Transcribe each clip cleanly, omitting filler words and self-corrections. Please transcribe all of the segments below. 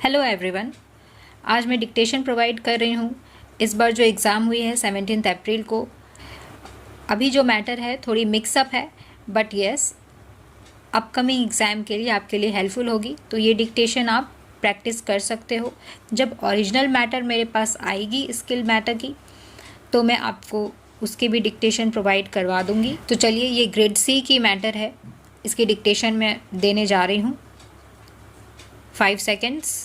Hello everyone, आज मैं dictation provide कर रही हूँ। इस बार जो एग्ज़ाम हुई है 17 अप्रैल को, अभी जो मैटर है थोड़ी मिक्सअप है, बट येस अपकमिंग एग्ज़ाम के लिए आपके लिए हेल्पफुल होगी। तो ये डिक्टेशन आप प्रैक्टिस कर सकते हो। जब ओरिजिनल मैटर मेरे पास आएगी स्किल मैटर की, तो मैं आपको उसकी भी डिक्टेशन प्रोवाइड करवा दूँगी। तो चलिए, ये ग्रेड सी की मैटर है, इसकी डिक्टेशन मैं देने जा रही हूँ। 5 seconds.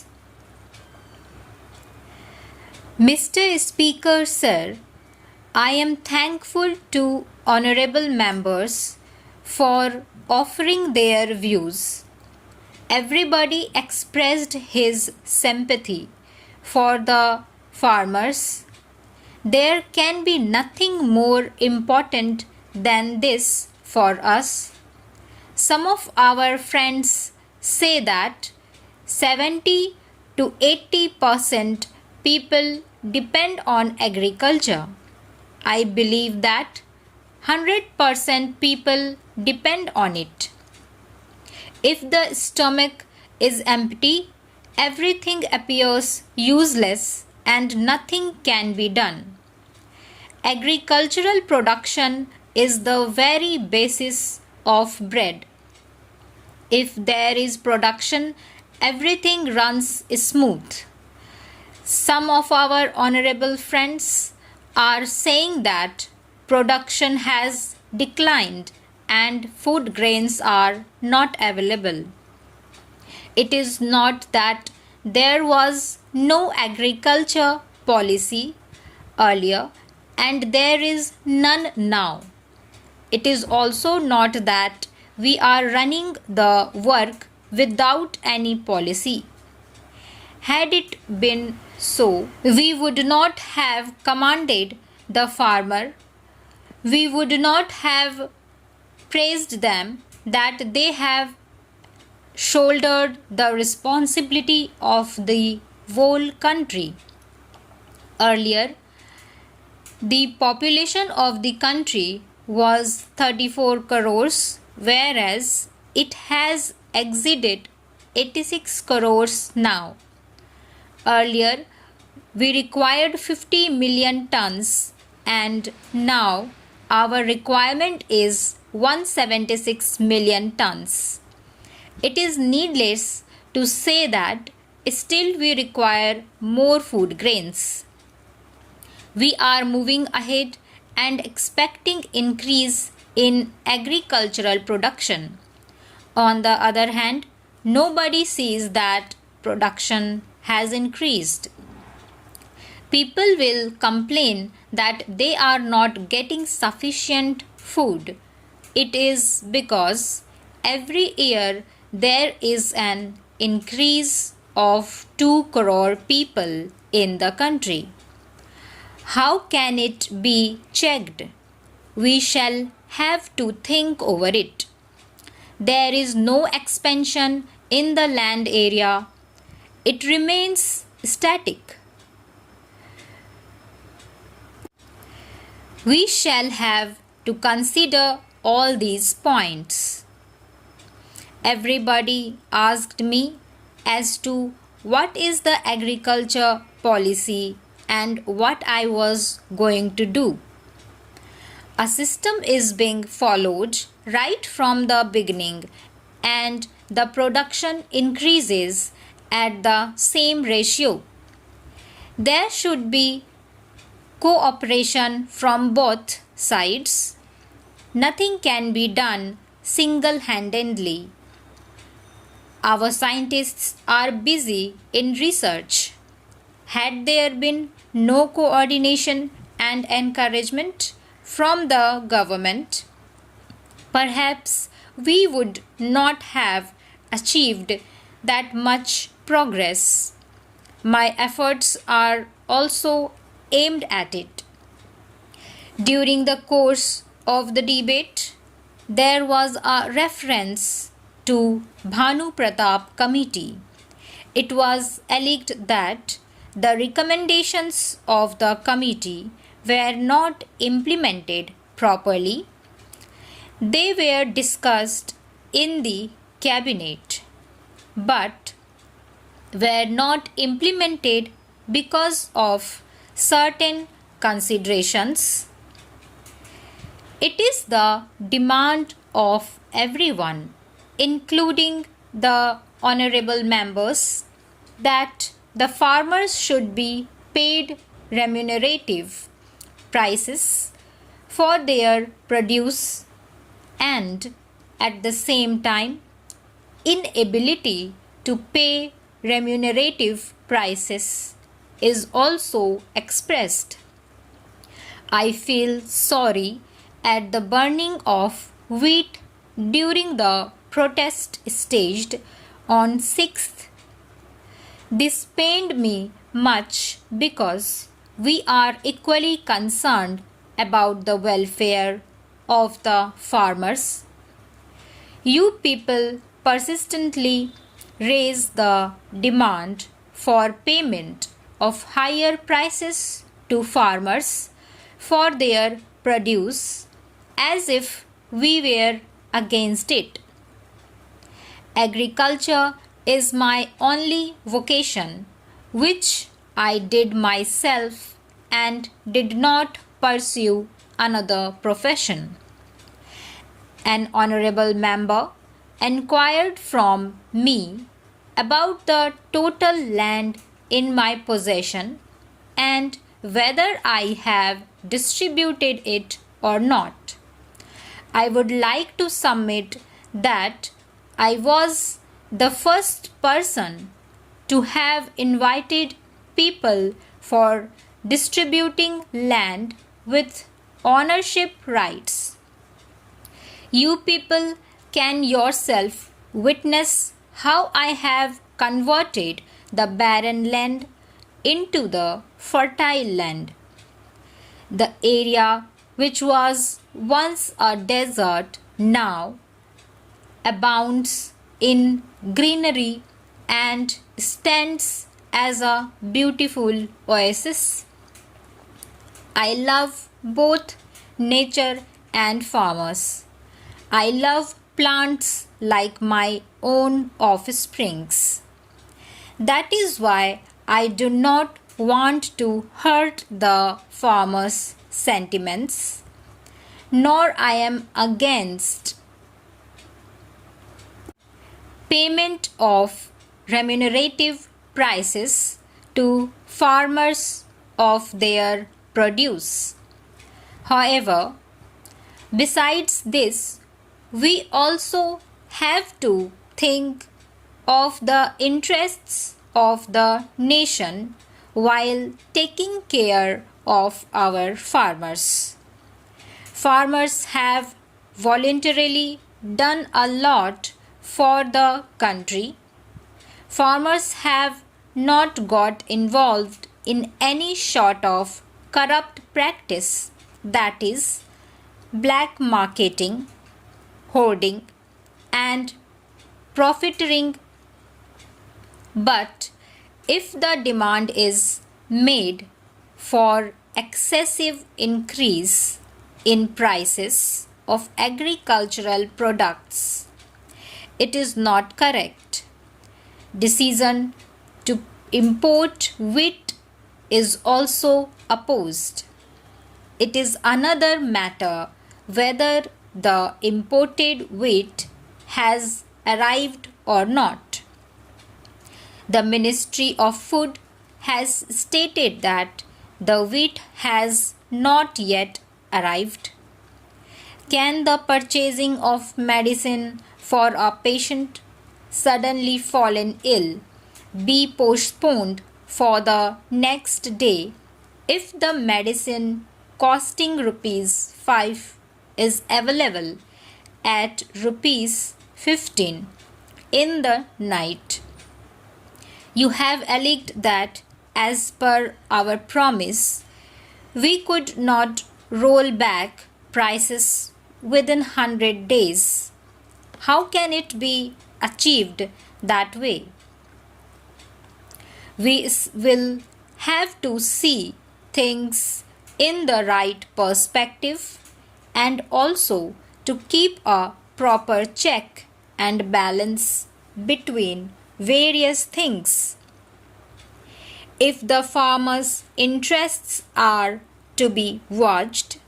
Mr. Speaker, sir, I am thankful to honorable members for offering their views. Everybody expressed his sympathy for the farmers. There can be nothing more important than this for us. Some of our friends say that 70 to 80% people depend on agriculture. I believe that 100% people depend on it. If the stomach is empty, everything appears useless and nothing can be done. Agricultural production is the very basis of bread. If there is production, everything runs smooth. Some of our honorable friends are saying that production has declined and food grains are not available. It is not that there was no agriculture policy earlier and there is none now. It is also not that we are running the work without any policy. Had it been so, we would not have commanded the farmer. We would not have praised them that they have shouldered the responsibility of the whole country. Earlier, the population of the country was 34 crores, whereas it has exceeded 86 crores now. Earlier, we required 50 million tons and now our requirement is 176 million tons. It is needless to say that still we require more food grains. We are moving ahead and expecting increase in agricultural production. On the other hand, nobody sees that production has increased. People will complain that they are not getting sufficient food. It is because every year there is an increase of 2 crore people in the country. How can it be checked? We shall have to think over it. There is no expansion in the land area. It remains static. We shall have to consider all these points. Everybody asked me as to what is the agriculture policy and what I was going to do. A system is being followed right from the beginning and the production increases at the same ratio. There should be cooperation from both sides. Nothing can be done single-handedly. Our scientists are busy in research. Had there been no coordination and encouragement from the government, perhaps we would not have achieved that much progress. My efforts are also aimed at it. During the course of the debate, there was a reference to Bhanu Pratap Committee. It was alleged that the recommendations of the committee were not implemented properly. They were discussed in the cabinet, but were not implemented because of certain considerations. It is the demand of everyone, including the honorable members, that the farmers should be paid remunerative prices for their produce, and at the same time, inability to pay remunerative prices is also expressed. I feel sorry at the burning of wheat during the protest staged on 6th. This pained me much because we are equally concerned about the welfare of the farmers. You people persistently raise the demand for payment of higher prices to farmers for their produce as if we were against it. Agriculture is my only vocation, which I did myself and did not pursue another profession. An honorable member enquired from me about the total land in my possession and whether I have distributed it or not. I would like to submit that I was the first person to have invited people for distributing land with ownership rights. You people can yourself witness how I have converted the barren land into the fertile land. The area which was once a desert now abounds in greenery and stands as a beautiful oasis. I love both nature and farmers. I love plants like my own offsprings. That is why I do not want to hurt the farmers' sentiments, nor I am against payment of remunerative prices to farmers of their produce. However, besides this, we also have to think of the interests of the nation while taking care of our farmers. Farmers have voluntarily done a lot for the country. Farmers have not got involved in any sort of corrupt practice, that is, black marketing, hoarding, and profiteering. But if the demand is made for excessive increase in prices of agricultural products, it is not correct. Decision to import wheat is also opposed. It is another matter whether the imported wheat has arrived or not. The Ministry of Food has stated that the wheat has not yet arrived. Can the purchasing of medicine for a patient suddenly fallen ill be postponed for the next day if the medicine costing rupees 5 is available at rupees 15 in the night? You have alleged that as per our promise, we could not roll back prices within 100 days. How can it be achieved that way? We will have to see things in the right perspective and also to keep a proper check and balance between various things. if the farmer's interests are to be watched,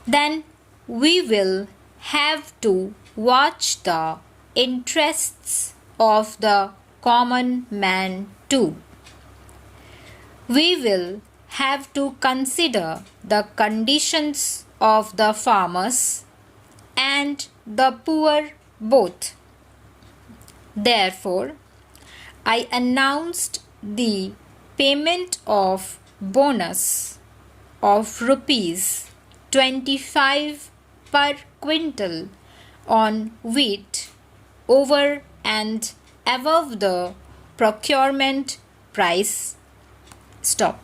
then we will have to watch the interests of the common man too. We will have to consider the conditions of the farmers and the poor both. Therefore, I announced the payment of bonus of rupees 25 per quintal on wheat over and above the procurement price. Stop.